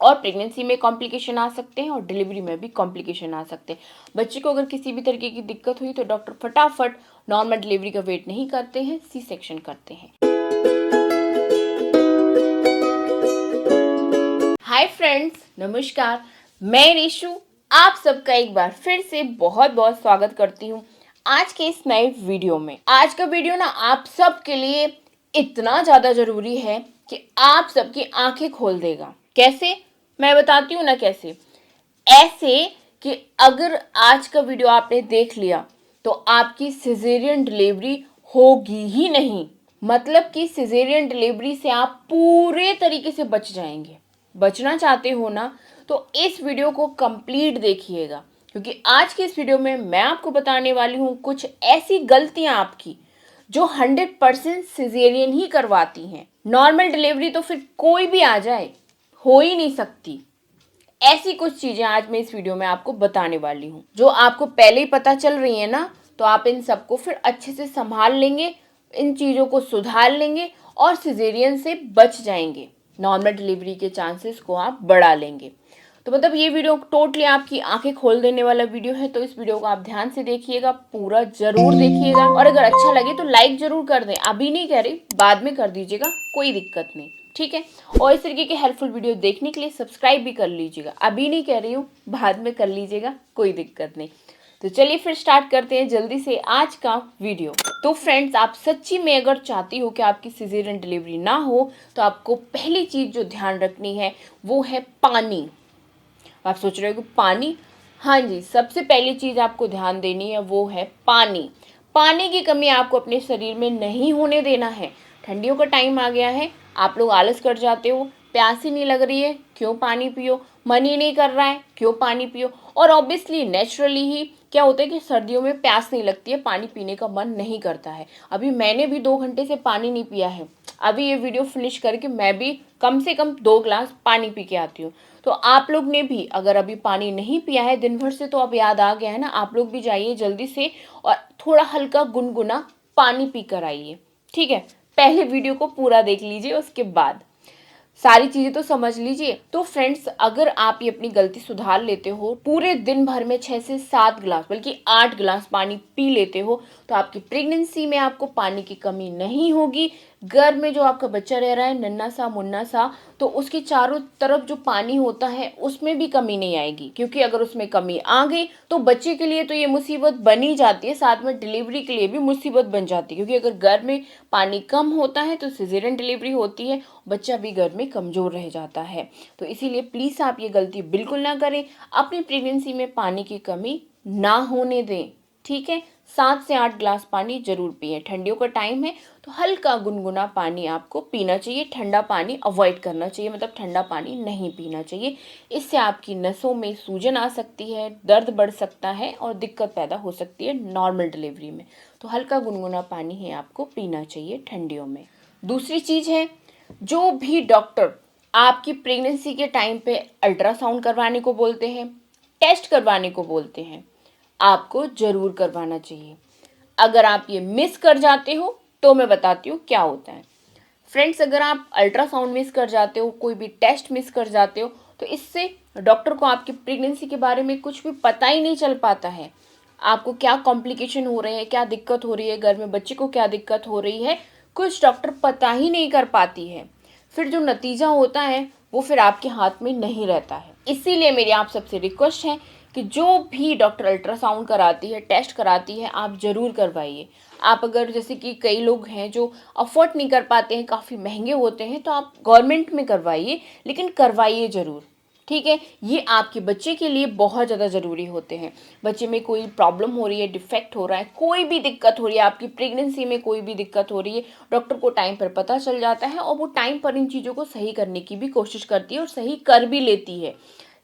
और प्रेगनेंसी में कॉम्प्लिकेशन आ सकते हैं और डिलीवरी में भी कॉम्प्लिकेशन आ सकते हैं। बच्चे को अगर किसी भी तरीके की दिक्कत हुई तो डॉक्टर फटाफट नॉर्मल डिलीवरी का वेट नहीं करते हैं, सी सेक्शन करते हैं। हाय फ्रेंड्स, नमस्कार। मैं रेशु आप सबका एक बार फिर से बहुत बहुत स्वागत करती हूँ आज के इस नए वीडियो में। आज का वीडियो ना आप सबके लिए इतना ज़्यादा ज़रूरी है कि आप सबकी आंखें खोल देगा। कैसे, मैं बताती हूँ ना कैसे। ऐसे कि अगर आज का वीडियो आपने देख लिया तो आपकी सिजेरियन डिलीवरी होगी ही नहीं। मतलब कि सिजेरियन डिलीवरी से आप पूरे तरीके से बच जाएंगे। बचना चाहते हो ना तो इस वीडियो को कंप्लीट देखिएगा, क्योंकि आज के इस वीडियो में मैं आपको बताने वाली हूँ कुछ ऐसी गलतियां आपकी जो 100% सिजेरियन ही करवाती हैं। नॉर्मल डिलीवरी तो फिर कोई भी आ जाए, हो ही नहीं सकती। ऐसी कुछ चीजें आज मैं इस वीडियो में आपको बताने वाली हूँ जो आपको पहले ही पता चल रही है ना, तो आप इन सबको फिर अच्छे से संभाल लेंगे, इन चीज़ों को सुधार लेंगे और सिजेरियन से बच जाएंगे। नॉर्मल डिलीवरी के चांसेस को आप बढ़ा लेंगे। तो मतलब ये वीडियो टोटली आपकी आंखें खोल देने वाला वीडियो है, तो इस वीडियो को आप ध्यान से देखिएगा, पूरा जरूर देखिएगा। और अगर अच्छा लगे तो लाइक जरूर कर दें। अभी नहीं कह रही, बाद में कर दीजिएगा, कोई दिक्कत नहीं, ठीक है। और इस तरीके के हेल्पफुल वीडियो देखने के लिए सब्सक्राइब भी कर लीजिएगा। अभी नहीं कह रही हूँ, बाद में कर लीजिएगा, कोई दिक्कत नहीं। तो चलिए फिर स्टार्ट करते हैं जल्दी से आज का वीडियो। तो फ्रेंड्स, आप सच्ची में अगर चाहती हो कि आपकी सिजेरियन डिलीवरी ना हो तो आपको पहली चीज जो ध्यान रखनी है वो है पानी। आप सोच रहे हो कि पानी? हाँ जी, सबसे पहली चीज आपको ध्यान देनी है वो है पानी। पानी की कमी आपको अपने शरीर में नहीं होने देना है। ठंडियों का टाइम आ गया है, आप लोग आलस कर जाते हो, प्यास ही नहीं लग रही है, क्यों पानी पियो, मन ही नहीं कर रहा है, क्यों पानी पियो। और ऑब्वियसली नेचुरली ही क्या होता है कि सर्दियों में प्यास नहीं लगती है, पानी पीने का मन नहीं करता है। अभी मैंने भी 2 घंटे से पानी नहीं पिया है। अभी ये वीडियो फिनिश करके मैं भी कम से कम 2 गिलास पानी पी के आती हूँ। तो आप लोग ने भी अगर अभी पानी नहीं पिया है दिन भर से, तो अब याद आ गया है ना, आप लोग भी जाइए जल्दी से और थोड़ा हल्का गुनगुना पानी पी कर आइए, ठीक है। पहले वीडियो को पूरा देख लीजिए, उसके बाद सारी चीजें तो समझ लीजिए। तो फ्रेंड्स, अगर आप ये अपनी गलती सुधार लेते हो, पूरे दिन भर में 6 से 7 गिलास बल्कि 8 गिलास पानी पी लेते हो, तो आपकी प्रेगनेंसी में आपको पानी की कमी नहीं होगी। घर में जो आपका बच्चा रह रहा है नन्ना सा मुन्ना सा, तो उसके चारों तरफ जो पानी होता है उसमें भी कमी नहीं आएगी, क्योंकि अगर उसमें कमी आ गई तो बच्चे के लिए तो ये मुसीबत बनी जाती है, साथ में डिलीवरी के लिए भी मुसीबत बन जाती है। क्योंकि अगर घर में पानी कम होता है तो सिजेरियन डिलीवरी होती है, बच्चा भी घर में कमज़ोर रह जाता है। तो इसीलिए प्लीज़ आप ये गलती बिल्कुल ना करें, अपनी प्रेगनेंसी में पानी की कमी ना होने दें, ठीक है। 7 से 8 गिलास पानी जरूर पिए। ठंडियों का टाइम है तो हल्का गुनगुना पानी आपको पीना चाहिए। ठंडा पानी अवॉइड करना चाहिए, मतलब ठंडा पानी नहीं पीना चाहिए। इससे आपकी नसों में सूजन आ सकती है, दर्द बढ़ सकता है और दिक्कत पैदा हो सकती है नॉर्मल डिलीवरी में। तो हल्का गुनगुना पानी ही आपको पीना चाहिए ठंडियों में। दूसरी चीज़ है, जो भी डॉक्टर आपकी प्रेगनेंसी के टाइम पे अल्ट्रासाउंड करवाने को बोलते हैं, टेस्ट करवाने को बोलते हैं, आपको जरूर करवाना चाहिए। अगर आप ये मिस कर जाते हो तो मैं बताती हूँ क्या होता है। फ्रेंड्स, अगर आप अल्ट्रासाउंड मिस कर जाते हो, कोई भी टेस्ट मिस कर जाते हो, तो इससे डॉक्टर को आपकी प्रेगनेंसी के बारे में कुछ भी पता ही नहीं चल पाता है। आपको क्या कॉम्प्लिकेशन हो रहे हैं, क्या दिक्कत हो रही है, घर में बच्चे को क्या दिक्कत हो रही है, कुछ डॉक्टर पता ही नहीं कर पाती है। फिर जो नतीजा होता है वो फिर आपके हाथ में नहीं रहता है। इसीलिए मेरी आप सबसे रिक्वेस्ट है कि जो भी डॉक्टर अल्ट्रासाउंड कराती है, टेस्ट कराती है, आप ज़रूर करवाइए। आप अगर जैसे कि कई लोग हैं जो अफोर्ड नहीं कर पाते हैं, काफ़ी महंगे होते हैं, तो आप गवर्नमेंट में करवाइए, लेकिन करवाइए ज़रूर, ठीक है। ये आपके बच्चे के लिए बहुत ज़्यादा ज़रूरी होते हैं। बच्चे में कोई प्रॉब्लम हो रही है, डिफेक्ट हो रहा है, कोई भी दिक्कत हो रही है, आपकी प्रेगनेंसी में कोई भी दिक्कत हो रही है, डॉक्टर को टाइम पर पता चल जाता है और वो टाइम पर इन चीज़ों को सही करने की भी कोशिश करती है और सही कर भी लेती है।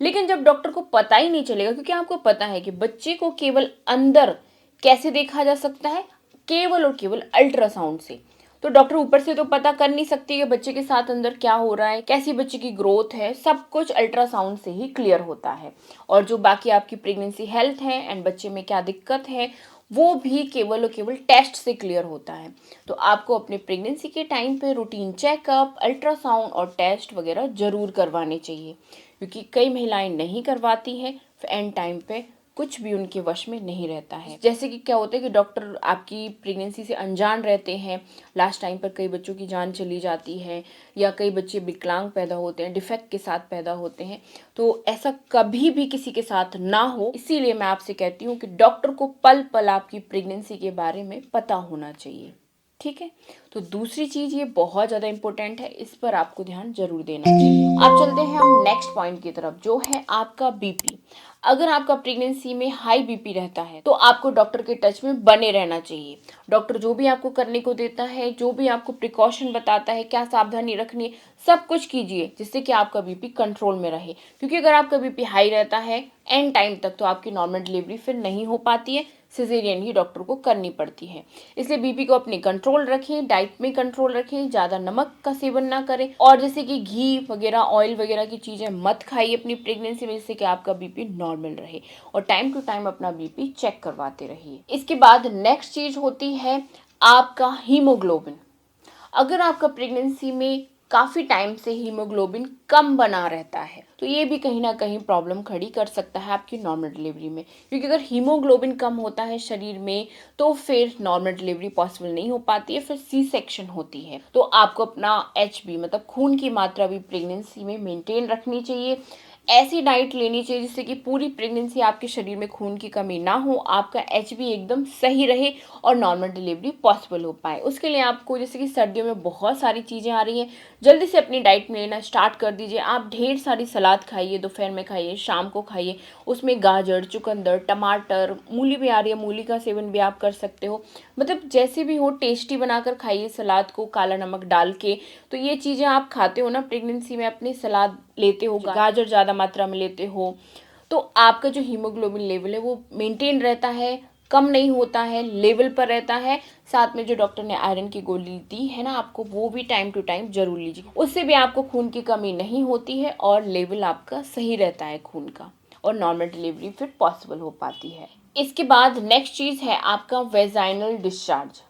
लेकिन जब डॉक्टर को पता ही नहीं चलेगा, क्योंकि आपको पता है कि बच्चे को केवल अंदर कैसे देखा जा सकता है, केवल और केवल अल्ट्रासाउंड से। तो डॉक्टर ऊपर से तो पता कर नहीं सकती कि बच्चे के साथ अंदर क्या हो रहा है, कैसी बच्चे की ग्रोथ है, सब कुछ अल्ट्रासाउंड से ही क्लियर होता है। और जो बाकी आपकी प्रेगनेंसी हेल्थ है एंड बच्चे में क्या दिक्कत है, वो भी केवल और केवल टेस्ट से क्लियर होता है। तो आपको अपने प्रेगनेंसी के टाइम पे रूटीन चेकअप, अल्ट्रासाउंड और टेस्ट वगैरह ज़रूर करवाने चाहिए, क्योंकि कई महिलाएं नहीं करवाती हैं, फिर एंड टाइम पे कुछ भी उनके वश में नहीं रहता है। जैसे कि क्या होता है कि डॉक्टर आपकी प्रेगनेंसी से अनजान रहते हैं, लास्ट टाइम पर कई बच्चों की जान चली जाती है, या कई बच्चे विकलांग पैदा होते हैं, डिफेक्ट के साथ पैदा होते हैं। तो ऐसा कभी भी किसी के साथ ना हो, इसीलिए मैं आपसे कहती हूँ कि डॉक्टर को पल पल आपकी प्रेगनेंसी के बारे में पता होना चाहिए। ठीक है। तो दूसरी चीज़ ये बहुत ज़्यादा इंपॉर्टेंट है, इस पर आपको ध्यान जरूर देना चाहिए। अब चलते हैं हम नेक्स्ट पॉइंट की तरफ, जो है आपका बीपी। अगर आपका प्रेगनेंसी में हाई बीपी रहता है तो आपको डॉक्टर के टच में बने रहना चाहिए। डॉक्टर जो भी आपको करने को देता है, जो भी आपको प्रिकॉशन बताता है, क्या सावधानी रखनी है, सब कुछ कीजिए जिससे कि आपका बीपी कंट्रोल में रहे। क्योंकि अगर आपका बीपी हाई रहता है एंड टाइम तक, तो आपकी नॉर्मल डिलीवरी फिर नहीं हो पाती है, सिजेरियन ही डॉक्टर को करनी पड़ती है। इसलिए बीपी को अपने कंट्रोल रखें, डाइट में कंट्रोल रखें, ज़्यादा नमक का सेवन ना करें, और जैसे कि घी वगैरह, ऑयल वगैरह की चीज़ें मत खाइए अपनी प्रेगनेंसी में, जिससे कि आपका बीपी नॉर्मल रहे। और टाइम टू टाइम अपना बीपी चेक करवाते रहिए। इसके बाद नेक्स्ट चीज़ होती है आपका हीमोग्लोबिन। अगर आपका प्रेगनेंसी में काफ़ी टाइम से हीमोग्लोबिन कम बना रहता है, तो ये भी कहीं ना कहीं प्रॉब्लम खड़ी कर सकता है आपकी नॉर्मल डिलीवरी में। क्योंकि अगर हीमोग्लोबिन कम होता है शरीर में, तो फिर नॉर्मल डिलीवरी पॉसिबल नहीं हो पाती है, फिर सी सेक्शन होती है। तो आपको अपना HB मतलब खून की मात्रा भी प्रेगनेंसी में मेंटेन रखनी चाहिए। ऐसी डाइट लेनी चाहिए जिससे कि पूरी प्रेगनेंसी आपके शरीर में खून की कमी ना हो, आपका HB एकदम सही रहे और नॉर्मल डिलीवरी पॉसिबल हो पाए। उसके लिए आपको, जैसे कि सर्दियों में बहुत सारी चीज़ें आ रही हैं, जल्दी से अपनी डाइट में लेना स्टार्ट कर दीजिए। आप ढेर सारी सलाद खाइए, दोपहर में खाइए, शाम को खाइए। उसमें गाजर, चुकंदर, टमाटर, मूली भी आ रही है, मूली का सेवन भी आप कर सकते हो। मतलब जैसे भी हो टेस्टी बनाकर खाइए सलाद को काला नमक डाल के। तो ये चीज़ें आप खाते हो ना प्रेगनेंसी में, अपनी सलाद लेते हो, गाजर ज़्यादा मात्रा में लेते हो, तो आपका जो हीमोग्लोबिन लेवल है वो मेंटेन रहता है, कम नहीं होता है, लेवल पर रहता है। साथ में जो डॉक्टर ने आयरन की गोली दी है ना आपको, वो भी टाइम टू टाइम जरूर लीजिए। उससे भी आपको खून की कमी नहीं होती है और लेवल आपका सही रहता है खून का, और नॉर्मल डिलीवरी फिर पॉसिबल हो पाती है। इसके बाद नेक्स्ट चीज़ है आपका वेजाइनल डिस्चार्ज।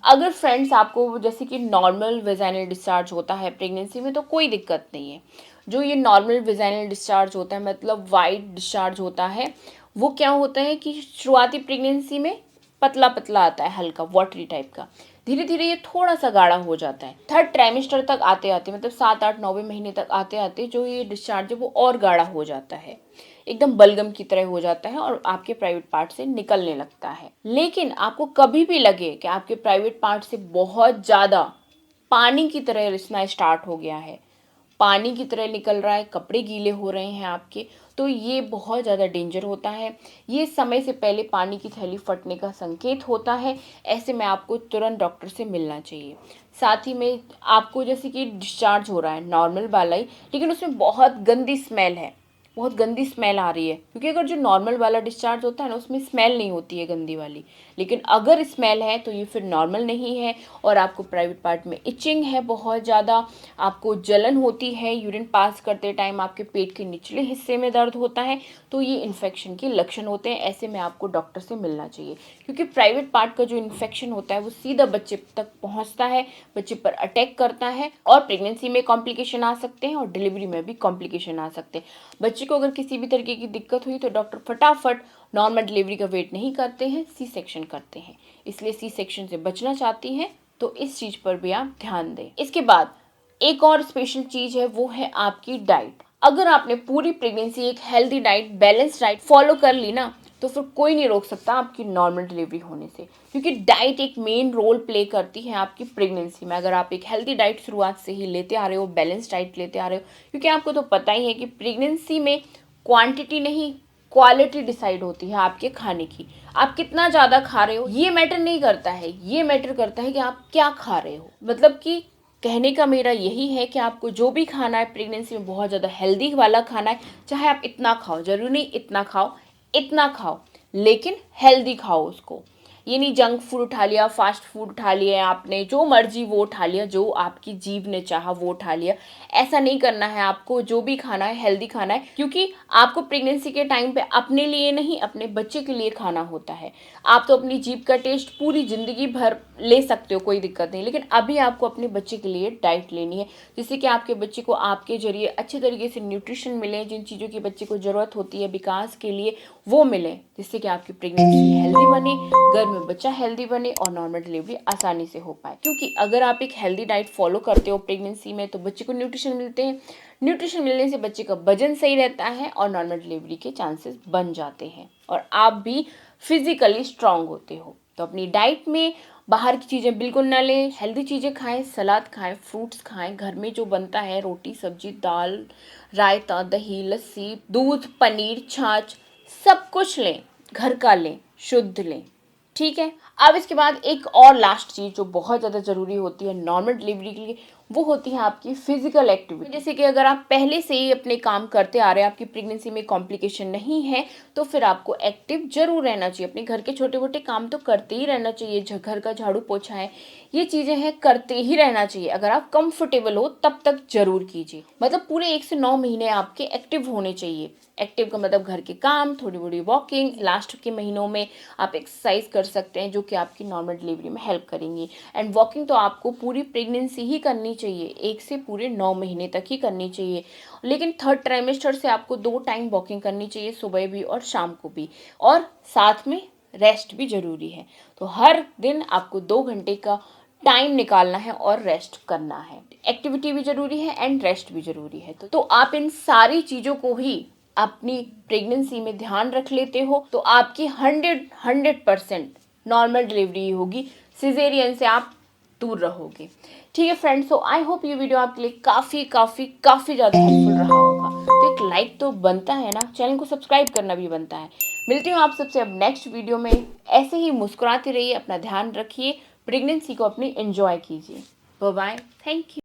अगर फ्रेंड्स आपको जैसे कि नॉर्मल वेजाइनल डिस्चार्ज होता है प्रेगनेंसी में, तो कोई दिक्कत नहीं है। जो ये नॉर्मल वेजाइनल डिस्चार्ज होता है, मतलब वाइट डिस्चार्ज होता है, वो क्या होता है कि शुरुआती प्रेगनेंसी में पतला पतला आता है, हल्का वाटरी टाइप का। धीरे धीरे ये थोड़ा सा गाढ़ा हो जाता है। थर्ड ट्राइमेस्टर तक आते आते, मतलब 7, 8, 9वें महीने तक आते आते जो ये डिस्चार्ज है वो और गाढ़ा हो जाता है, एकदम बलगम की तरह हो जाता है और आपके प्राइवेट पार्ट से निकलने लगता है। लेकिन आपको कभी भी लगे कि आपके प्राइवेट पार्ट से बहुत ज़्यादा पानी की तरह रिसना स्टार्ट हो गया है, पानी की तरह निकल रहा है, कपड़े गीले हो रहे हैं आपके, तो ये बहुत ज़्यादा डेंजर होता है। ये समय से पहले पानी की थैली फटने का संकेत होता है। ऐसे में आपको तुरंत डॉक्टर से मिलना चाहिए। साथ ही में आपको जैसे कि डिस्चार्ज हो रहा है नॉर्मल वाला ही, लेकिन उसमें बहुत गंदी स्मेल है, बहुत गंदी स्मेल आ रही है। क्योंकि अगर जो नॉर्मल वाला डिस्चार्ज होता है ना, उसमें स्मेल नहीं होती है गंदी वाली, लेकिन अगर स्मेल है तो ये फिर नॉर्मल नहीं है। और आपको प्राइवेट पार्ट में इचिंग है बहुत ज़्यादा, आपको जलन होती है, यूरिन पास करते टाइम आपके पेट के निचले हिस्से में दर्द होता है, तो ये इन्फेक्शन के लक्षण होते हैं। ऐसे में आपको डॉक्टर से मिलना चाहिए, क्योंकि प्राइवेट पार्ट का जो इन्फेक्शन होता है वो सीधा बच्चे तक पहुँचता है, बच्चे पर अटैक करता है, और प्रेगनेंसी में कॉम्प्लिकेशन आ सकते हैं और डिलीवरी में भी कॉम्प्लिकेशन आ सकते हैं। बच्चे को अगर किसी भी तरीके की दिक्कत हुई तो डॉक्टर फटाफट नॉर्मल डिलीवरी का वेट नहीं करते हैं, सी सेक्शन करते हैं। इसलिए सी सेक्शन से बचना चाहती हैं तो इस चीज़ पर भी आप ध्यान दें। इसके बाद एक और स्पेशल चीज़ है, वो है आपकी डाइट। अगर आपने पूरी प्रेगनेंसी एक healthy diet, balance diet follow कर ली ना, तो फिर कोई नहीं रोक सकता आपकी नॉर्मल डिलीवरी होने से। क्योंकि डाइट एक मेन रोल प्ले करती है आपकी प्रेगनेंसी में। अगर आप एक हेल्दी डाइट शुरुआत से ही लेते आ रहे हो, बैलेंस डाइट लेते आ रहे हो, क्योंकि आपको तो पता ही है कि प्रेगनेंसी में क्वांटिटी नहीं क्वालिटी डिसाइड होती है आपके खाने की। आप कितना ज़्यादा खा रहे हो ये मैटर नहीं करता है, ये मैटर करता है कि आप क्या खा रहे हो। मतलब कि कहने का मेरा यही है कि आपको जो भी खाना है प्रेगनेंसी में बहुत ज़्यादा हेल्दी वाला खाना है। चाहे आप इतना खाओ, जरूरी नहीं इतना खाओ, इतना खाओ, लेकिन हेल्दी खाओ उसको। ये नहीं जंक फूड उठा लिया, फास्ट फूड उठा लिया आपने, जो मर्जी वो उठा लिया, जो आपकी जीभ ने चाहा वो उठा लिया। ऐसा नहीं करना है आपको। जो भी खाना है हेल्दी खाना है, क्योंकि आपको प्रेगनेंसी के टाइम पे अपने लिए नहीं अपने बच्चे के लिए खाना होता है। आप तो अपनी जीभ का टेस्ट पूरी ज़िंदगी भर ले सकते हो, कोई दिक्कत नहीं, लेकिन अभी आपको अपने बच्चे के लिए डाइट लेनी है, जिससे कि आपके बच्चे को आपके जरिए अच्छे तरीके से न्यूट्रिशन मिले, जिन चीज़ों की बच्चे को ज़रूरत होती है विकास के लिए वो मिले, जिससे कि आपकी प्रेगनेंसी हेल्दी बने, घर में बच्चा हेल्दी बने और नॉर्मल डिलीवरी आसानी से हो पाए। क्योंकि अगर आप एक हेल्दी डाइट फॉलो करते हो प्रेगनेंसी में तो बच्चे को न्यूट्रिशन मिलते हैं, न्यूट्रिशन मिलने से बच्चे का वजन सही रहता है और नॉर्मल डिलीवरी के चांसेस बन जाते हैं और आप भी फिजिकली स्ट्रांग होते हो। तो अपनी डाइट में बाहर की चीज़ें बिल्कुल ना लें, हेल्दी चीज़ें खाएं, सलाद खाएं, फ्रूट्स खाएं, घर में जो बनता है रोटी सब्जी दाल रायता दही लस्सी दूध पनीर छाछ सब कुछ लें, घर का लें, शुद्ध लें, ठीक है। अब इसके बाद एक और लास्ट चीज़ जो बहुत ज़्यादा ज़रूरी होती है नॉर्मल डिलीवरी के लिए, वो होती है आपकी फिजिकल एक्टिविटी। जैसे कि अगर आप पहले से ही अपने काम करते आ रहे हैं, आपकी प्रेगनेंसी में कॉम्प्लिकेशन नहीं है, तो फिर आपको एक्टिव जरूर रहना चाहिए। अपने घर के छोटे मोटे काम तो करते ही रहना चाहिए, घर का झाड़ू पोछा है, ये चीज़ें हैं करते ही रहना चाहिए। अगर आप कंफर्टेबल हो तब तक जरूर कीजिए। मतलब पूरे 1 से 9 महीने आपके एक्टिव होने चाहिए। एक्टिव का मतलब घर के काम, थोड़ी बड़ी वॉकिंग, लास्ट के महीनों में आप एक्सरसाइज कर सकते हैं जो कि आपकी नॉर्मल डिलीवरी में हेल्प करेंगी। एंड वॉकिंग तो आपको पूरी प्रेगनेंसी ही करनी चाहिए, 1 से पूरे 9 महीने तक ही करनी चाहिए, लेकिन 3rd ट्राइमेस्टर से आपको 2 टाइम वॉकिंग करनी चाहिए, सुबह भी और शाम को भी, और साथ में रेस्ट भी ज़रूरी है। तो हर दिन आपको 2 घंटे का टाइम निकालना है और रेस्ट करना है। एक्टिविटी भी ज़रूरी है एंड रेस्ट भी ज़रूरी है। तो आप इन सारी चीज़ों को ही अपनी प्रेगनेंसी में ध्यान रख लेते हो तो आपकी 100% नॉर्मल डिलीवरी होगी, सिजेरियन से आप दूर रहोगे। ठीक है फ्रेंड्स, सो आई होप ये वीडियो आपके लिए काफ़ी ज़्यादा हेल्पफुल रहा होगा। तो एक लाइक तो बनता है ना, चैनल को सब्सक्राइब करना भी बनता है। मिलती हूँ आप सबसे अब नेक्स्ट वीडियो में। ऐसे ही मुस्कुराते रहिए, अपना ध्यान रखिए, प्रेगनेंसी को अपनी एंजॉय कीजिए। Bye bye, thank you.